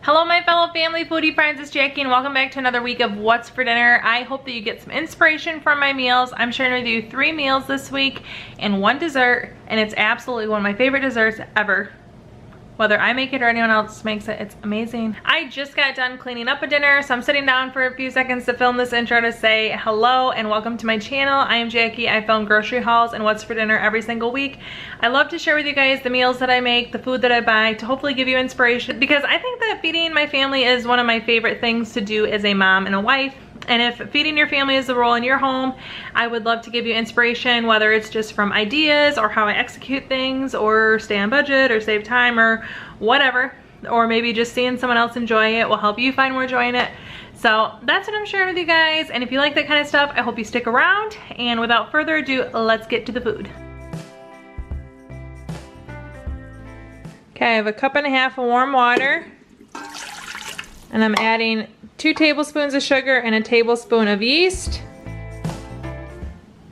Hello my fellow family foodie friends, it's Jackie and welcome back to another week of What's for Dinner. I hope that you get some inspiration from my meals. I'm sharing with you 3 meals this week and 1 dessert, and it's absolutely one of my favorite desserts ever. Whether I make it or anyone else makes it, it's amazing. I just got done cleaning up a dinner, so I'm sitting down for a few seconds to film this intro to say hello and welcome to my channel. I am Jackie. I film grocery hauls and what's for dinner every single week. I love to share with you guys the meals that I make, the food that I buy, to hopefully give you inspiration, because I think that feeding my family is one of my favorite things to do as a mom and a wife. And if feeding your family is the role in your home, I would love to give you inspiration, whether it's just from ideas or how I execute things or stay on budget or save time or whatever, or maybe just seeing someone else enjoy it will help you find more joy in it. So that's what I'm sharing with you guys, and if you like that kind of stuff, I hope you stick around, and without further ado, let's get to the food. Okay, I have a 1.5 cups of warm water, and I'm adding 2 tablespoons of sugar and a tablespoon of yeast.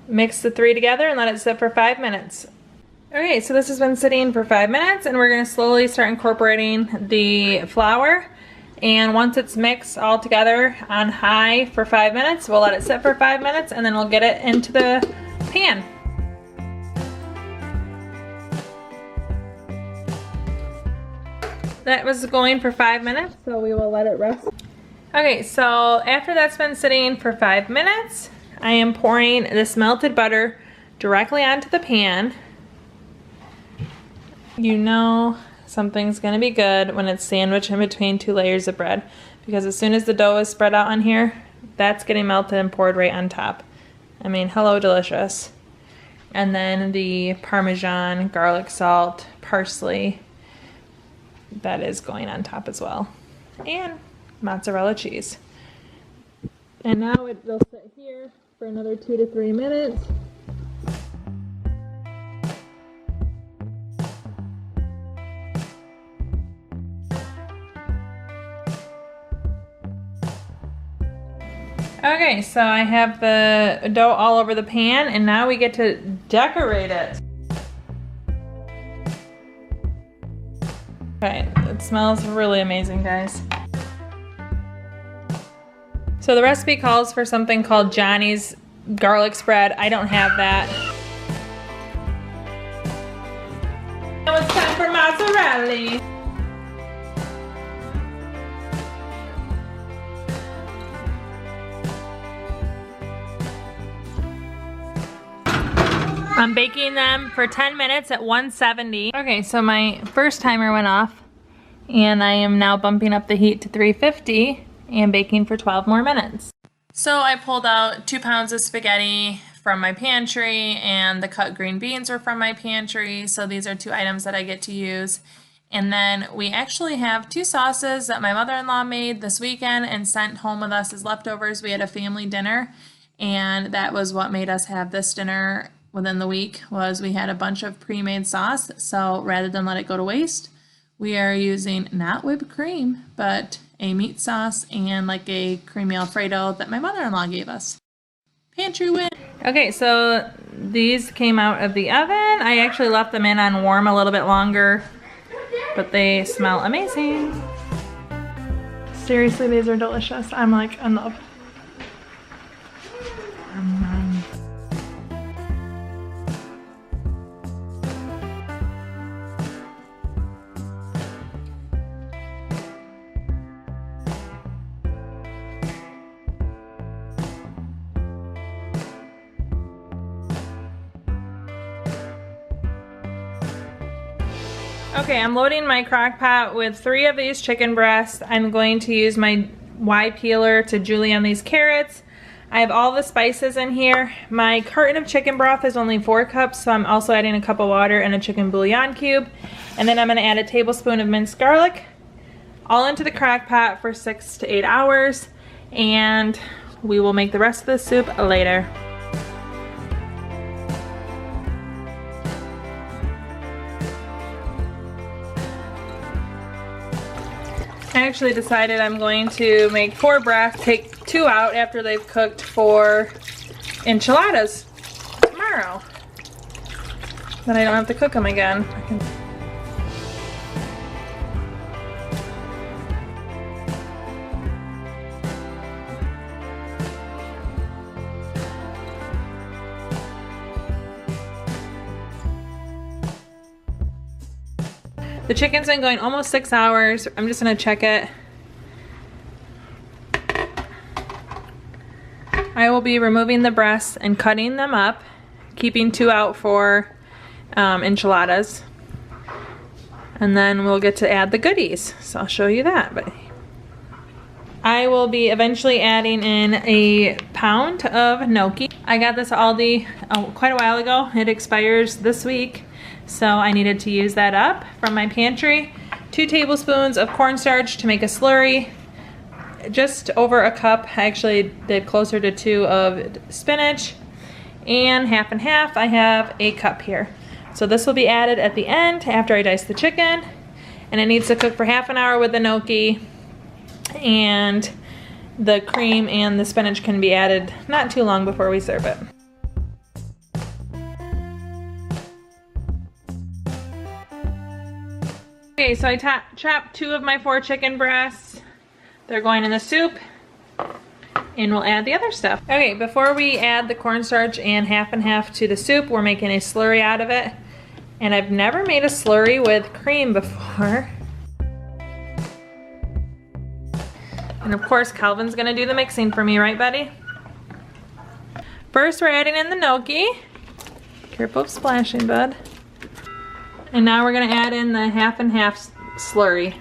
Mix the 3 together and let it sit for 5 minutes. Okay, so this has been sitting for 5 minutes, and we're gonna slowly start incorporating the flour. And once it's mixed all together on high for 5 minutes, we'll let it sit for 5 minutes, and then we'll get it into the pan. That was going for 5 minutes, so we will let it rest. Okay, so after that's been sitting for 5 minutes, I am pouring this melted butter directly onto the pan. You know something's gonna be good when it's sandwiched in between 2 layers of bread, because as soon as the dough is spread out on here, that's getting melted and poured right on top. I mean, hello delicious. And then the Parmesan, garlic salt, parsley, that is going on top as well. And mozzarella cheese. And now it'll sit here for another 2 to 3 minutes. Okay, so I have the dough all over the pan, and now we get to decorate it. Okay, it smells really amazing, guys. So the recipe calls for something called Johnny's garlic spread. I don't have that. Now it's time for mozzarella. I'm baking them for 10 minutes at 170. Okay, so my first timer went off, and I am now bumping up the heat to 350 and baking for 12 more minutes. So I pulled out 2 pounds of spaghetti from my pantry, and the cut green beans were from my pantry, so these are 2 items that I get to use. And then we actually have 2 sauces that my mother-in-law made this weekend and sent home with us as leftovers. We had a family dinner, and that was what made us have this dinner within the week, was we had a bunch of pre-made sauce. So rather than let it go to waste, we are using not whipped cream, but a meat sauce and like a creamy Alfredo that my mother-in-law gave us. Pantry win. Okay, so these came out of the oven. I actually left them in on warm a little bit longer, but they smell amazing. Seriously, these are delicious. I'm like in love. Okay, I'm loading my crock pot with 3 of these chicken breasts. I'm going to use my Y peeler to julienne these carrots. I have all the spices in here. My carton of chicken broth is only 4 cups, so I'm also adding a cup of water and a chicken bouillon cube. And then I'm going to add a tablespoon of minced garlic, all into the crock pot for 6 to 8 hours. And we will make the rest of the soup later. I actually decided I'm going to make 4 breasts, take 2 out after they've cooked for enchiladas tomorrow. Then I don't have to cook them again. The chicken's been going almost 6 hours. I'm just gonna check it. I will be removing the breasts and cutting them up, keeping 2 out for enchiladas. And then we'll get to add the goodies. So I'll show you that. But I will be eventually adding in a pound of gnocchi. I got this at Aldi quite a while ago. It expires this week, so I needed to use that up from my pantry. 2 tablespoons of cornstarch to make a slurry. Just over a cup, I actually did closer to 2 of spinach. And half and half, I have a cup here. So this will be added at the end after I dice the chicken. And it needs to cook for half an hour with the gnocchi. And the cream and the spinach can be added not too long before we serve it. Okay, so I chopped 2 of my 4 chicken breasts. They're going in the soup, and we'll add the other stuff. Okay, before we add the cornstarch and half to the soup, we're making a slurry out of it. And I've never made a slurry with cream before. And of course, Calvin's gonna do the mixing for me, right, buddy? First, we're adding in the gnocchi. Careful of splashing, bud. And now we're gonna add in the half and half slurry.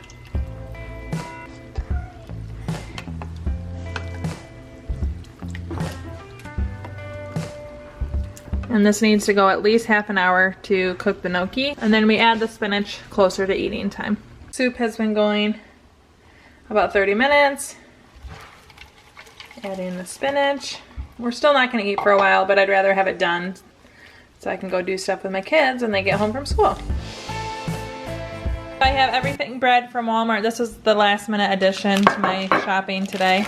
And this needs to go at least half an hour to cook the gnocchi. And then we add the spinach closer to eating time. Soup has been going about 30 minutes. Adding the spinach. We're still not gonna eat for a while, but I'd rather have it done so I can go do stuff with my kids when they get home from school. I have everything bread from Walmart. This was the last minute addition to my shopping today.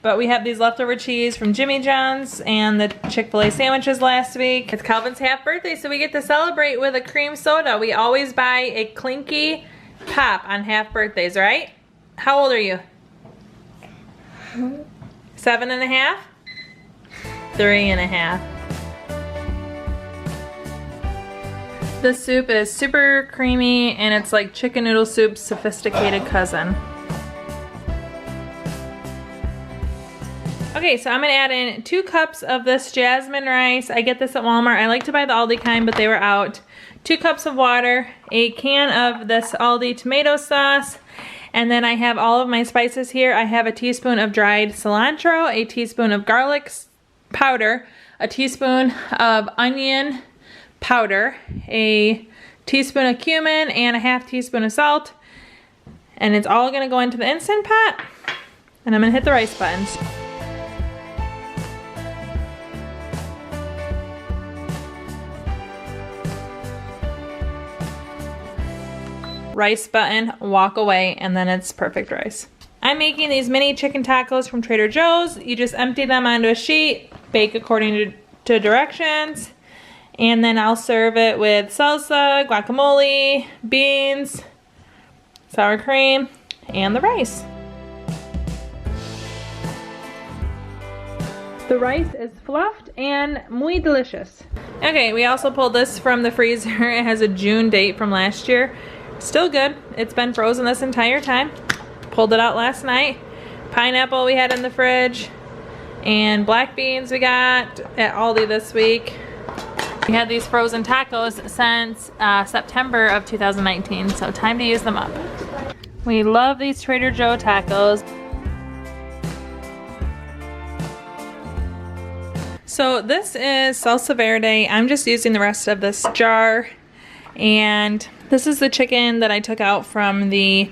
But we have these leftover cheese from Jimmy John's and the Chick-fil-A sandwiches last week. It's Calvin's half birthday, so we get to celebrate with a cream soda. We always buy a Clinky pop on half birthdays, right? How old are you? 7 and a half? 3 and a half. This soup is super creamy and it's like chicken noodle soup's sophisticated cousin. Okay, so I'm gonna add in 2 cups of this jasmine rice. I get this at Walmart. I like to buy the Aldi kind, but they were out. 2 cups of water, a can of this Aldi tomato sauce, and then I have all of my spices here. I have a teaspoon of dried cilantro, a teaspoon of garlic powder, a teaspoon of onion powder, a teaspoon of cumin, and a half teaspoon of salt. And it's all gonna go into the Instant Pot, and I'm gonna hit the rice buttons. Rice button, walk away, and then it's perfect rice. I'm making these mini chicken tacos from Trader Joe's. You just empty them onto a sheet, bake according to directions, and then I'll serve it with salsa, guacamole, beans, sour cream, and the rice. The rice is fluffed and muy delicious. Okay, we also pulled this from the freezer. It has a June date from last year. Still good. It's been frozen this entire time. Pulled it out last night. Pineapple we had in the fridge. And black beans we got at Aldi this week. We had these frozen tacos since September of 2019, so time to use them up. We love these Trader Joe tacos. So this is salsa verde. I'm just using the rest of this jar. And this is the chicken that I took out from the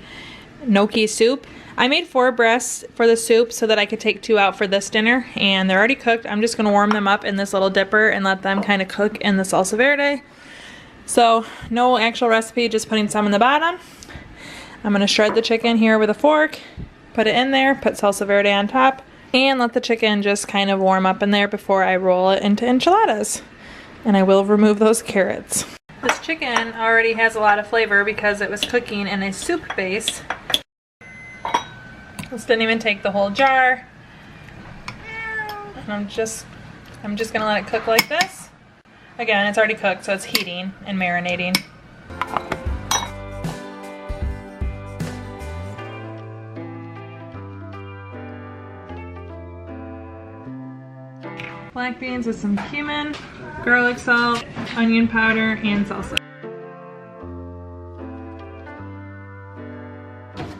gnocchi soup. I made 4 breasts for the soup so that I could take 2 out for this dinner, and they're already cooked. I'm just gonna warm them up in this little dipper and let them kind of cook in the salsa verde. So no actual recipe, just putting some in the bottom. I'm gonna shred the chicken here with a fork, put it in there, put salsa verde on top, and let the chicken just kind of warm up in there before I roll it into enchiladas. And I will remove those carrots. This chicken already has a lot of flavor because it was cooking in a soup base. This didn't even take the whole jar. And I'm just gonna let it cook like this. Again, it's already cooked, so it's heating and marinating. Black beans with some cumin, garlic salt, onion powder, and salsa.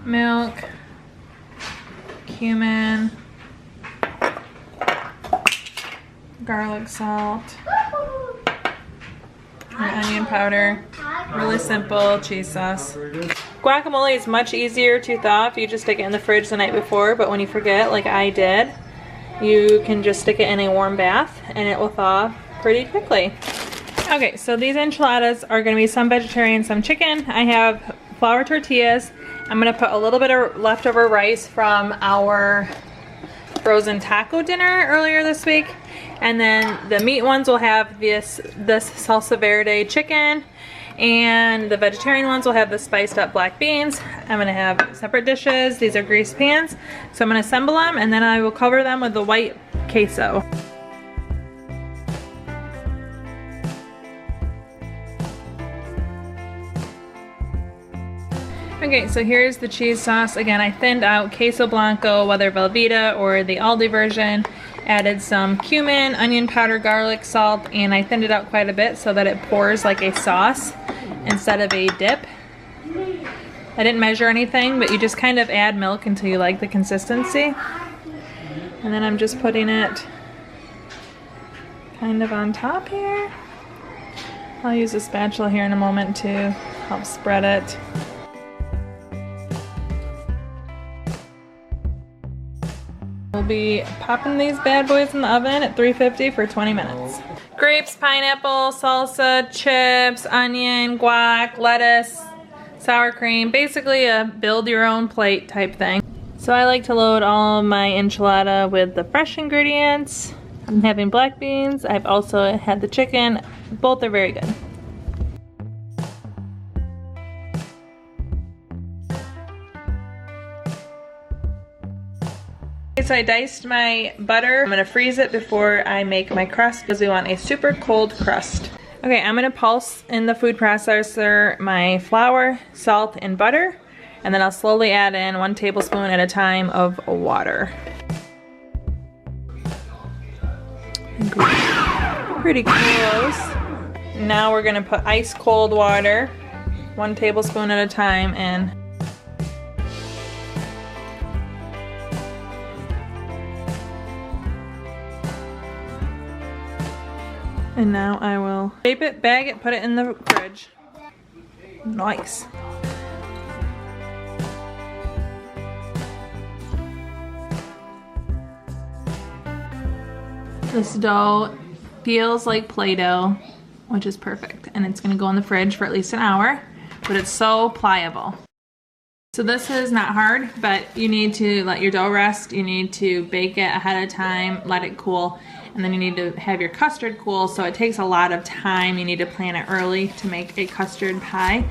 Milk, cumin, garlic salt, and onion powder. Really simple cheese sauce. Guacamole is much easier to thaw if you just stick it in the fridge the night before, but when you forget, like I did, you can just stick it in a warm bath and it will thaw pretty quickly. Okay, so these enchiladas are going to be some vegetarian, some chicken. I have flour tortillas. I'm going to put a little bit of leftover rice from our frozen taco dinner earlier this week. And then the meat ones will have this salsa verde chicken, and the vegetarian ones will have the spiced up black beans. I'm gonna have separate dishes. These are greased pans. So I'm gonna assemble them and then I will cover them with the white queso. Okay, so here's the cheese sauce. Again, I thinned out queso blanco, whether Velveeta or the Aldi version. Added some cumin, onion powder, garlic, salt, and I thinned it out quite a bit so that it pours like a sauce instead of a dip. I didn't measure anything, but you just kind of add milk until you like the consistency. And then I'm just putting it kind of on top here. I'll use a spatula here in a moment to help spread it. We'll be popping these bad boys in the oven at 350 for 20 minutes. Grapes, pineapple, salsa, chips, onion, guac, lettuce, sour cream. Basically a build your own plate type thing. So I like to load all of my enchilada with the fresh ingredients. I'm having black beans. I've also had the chicken. Both are very good. So I diced my butter. I'm gonna freeze it before I make my crust because we want a super cold crust. Okay, I'm gonna pulse in the food processor my flour, salt, and butter, and then I'll slowly add in 1 tablespoon at a time of water. Pretty close. Now we're gonna put ice cold water, 1 tablespoon at a time, in. And now I will shape it, bag it, put it in the fridge. Nice. This dough feels like Play-Doh, which is perfect. And it's gonna go in the fridge for at least an hour, but it's so pliable. So this is not hard, but you need to let your dough rest. You need to bake it ahead of time, let it cool. And then you need to have your custard cool, so it takes a lot of time. You need to plan it early to make a custard pie.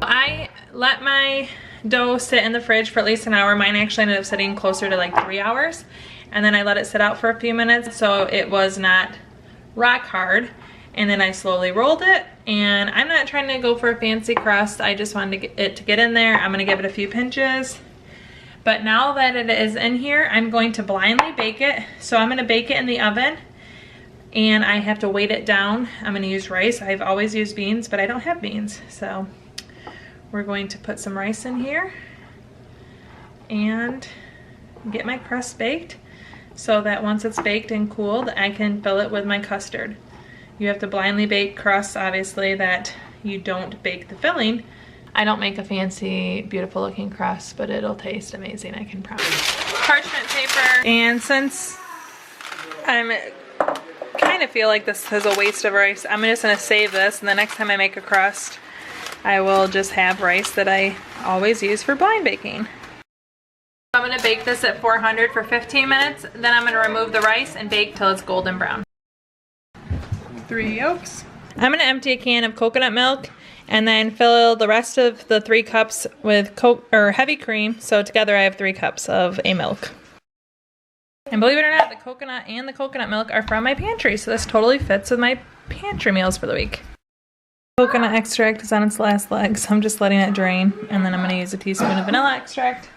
I let my dough sit in the fridge for at least an hour. Mine actually ended up sitting closer to like 3 hours. And then I let it sit out for a few minutes so it was not rock hard. And then I slowly rolled it, and I'm not trying to go for a fancy crust. I just wanted it to get in there. I'm gonna give it a few pinches. But now that it is in here, I'm going to blindly bake it. So I'm gonna bake it in the oven, and I have to weight it down. I'm gonna use rice. I've always used beans, but I don't have beans. So we're going to put some rice in here and get my crust baked so that once it's baked and cooled, I can fill it with my custard. You have to blindly bake crusts, obviously, that you don't bake the filling. I don't make a fancy, beautiful looking crust, but it'll taste amazing, I can promise. Parchment paper. And since I kind of feel like this is a waste of rice, I'm just gonna save this, and the next time I make a crust, I will just have rice that I always use for blind baking. I'm gonna bake this at 400 for 15 minutes, then I'm gonna remove the rice and bake till it's golden brown. 3 yolks. I'm gonna empty a can of coconut milk and then fill the rest of the 3 cups with heavy cream. So together I have 3 cups of a milk. And believe it or not, the coconut and the coconut milk are from my pantry, so this totally fits with my pantry meals for the week. Coconut extract is on its last leg, so I'm just letting it drain, and then I'm gonna use a teaspoon of vanilla extract.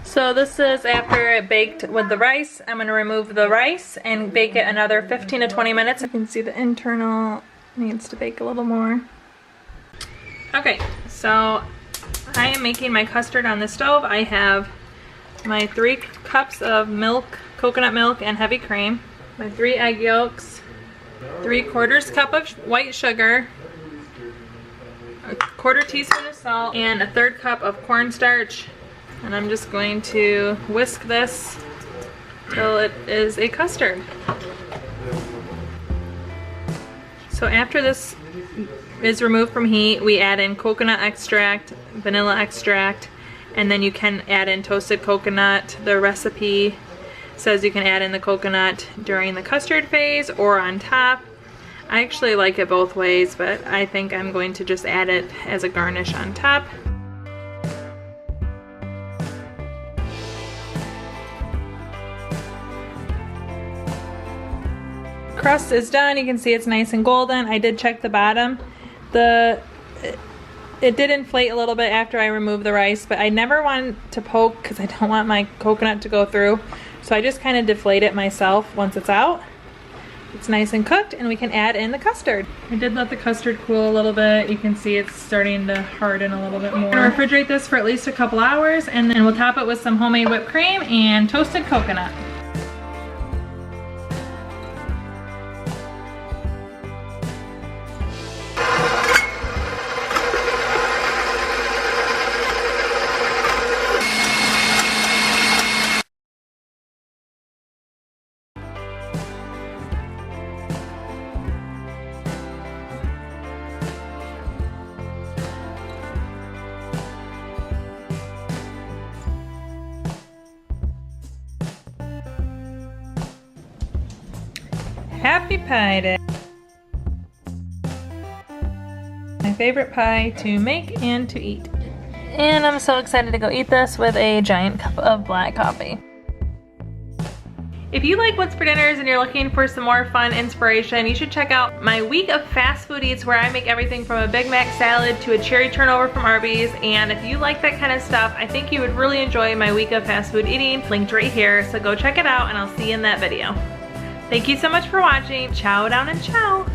So this is after it baked with the rice. I'm gonna remove the rice and bake it another 15 to 20 minutes. You can see the internal needs to bake a little more. Okay, so I am making my custard on the stove. I have my 3 cups of milk, coconut milk and heavy cream, my 3 egg yolks, 3/4 cup of white sugar, a 1/4 teaspoon of salt, and a 1/3 cup of cornstarch. And I'm just going to whisk this till it is a custard. So after this is removed from heat, we add in coconut extract, vanilla extract, and then you can add in toasted coconut. The recipe says you can add in the coconut during the custard phase or on top. I actually like it both ways, but I think I'm going to just add it as a garnish on top. Crust is done. You can see it's nice and golden. I did check the bottom. It did inflate a little bit after I removed the rice, but I never want to poke because I don't want my coconut to go through. So I just kind of deflate it myself once it's out. It's nice and cooked, and we can add in the custard. I did let the custard cool a little bit. You can see it's starting to harden a little bit more. I'm gonna refrigerate this for at least a couple hours, and then we'll top it with some homemade whipped cream and toasted coconut. Happy Pie Day! My favorite pie to make and to eat. And I'm so excited to go eat this with a giant cup of black coffee. If you like What's for Dinners and you're looking for some more fun inspiration, you should check out my week of fast food eats where I make everything from a Big Mac salad to a cherry turnover from Arby's. And if you like that kind of stuff, I think you would really enjoy my week of fast food eating, linked right here. So go check it out and I'll see you in that video. Thank you so much for watching. Ciao down and ciao.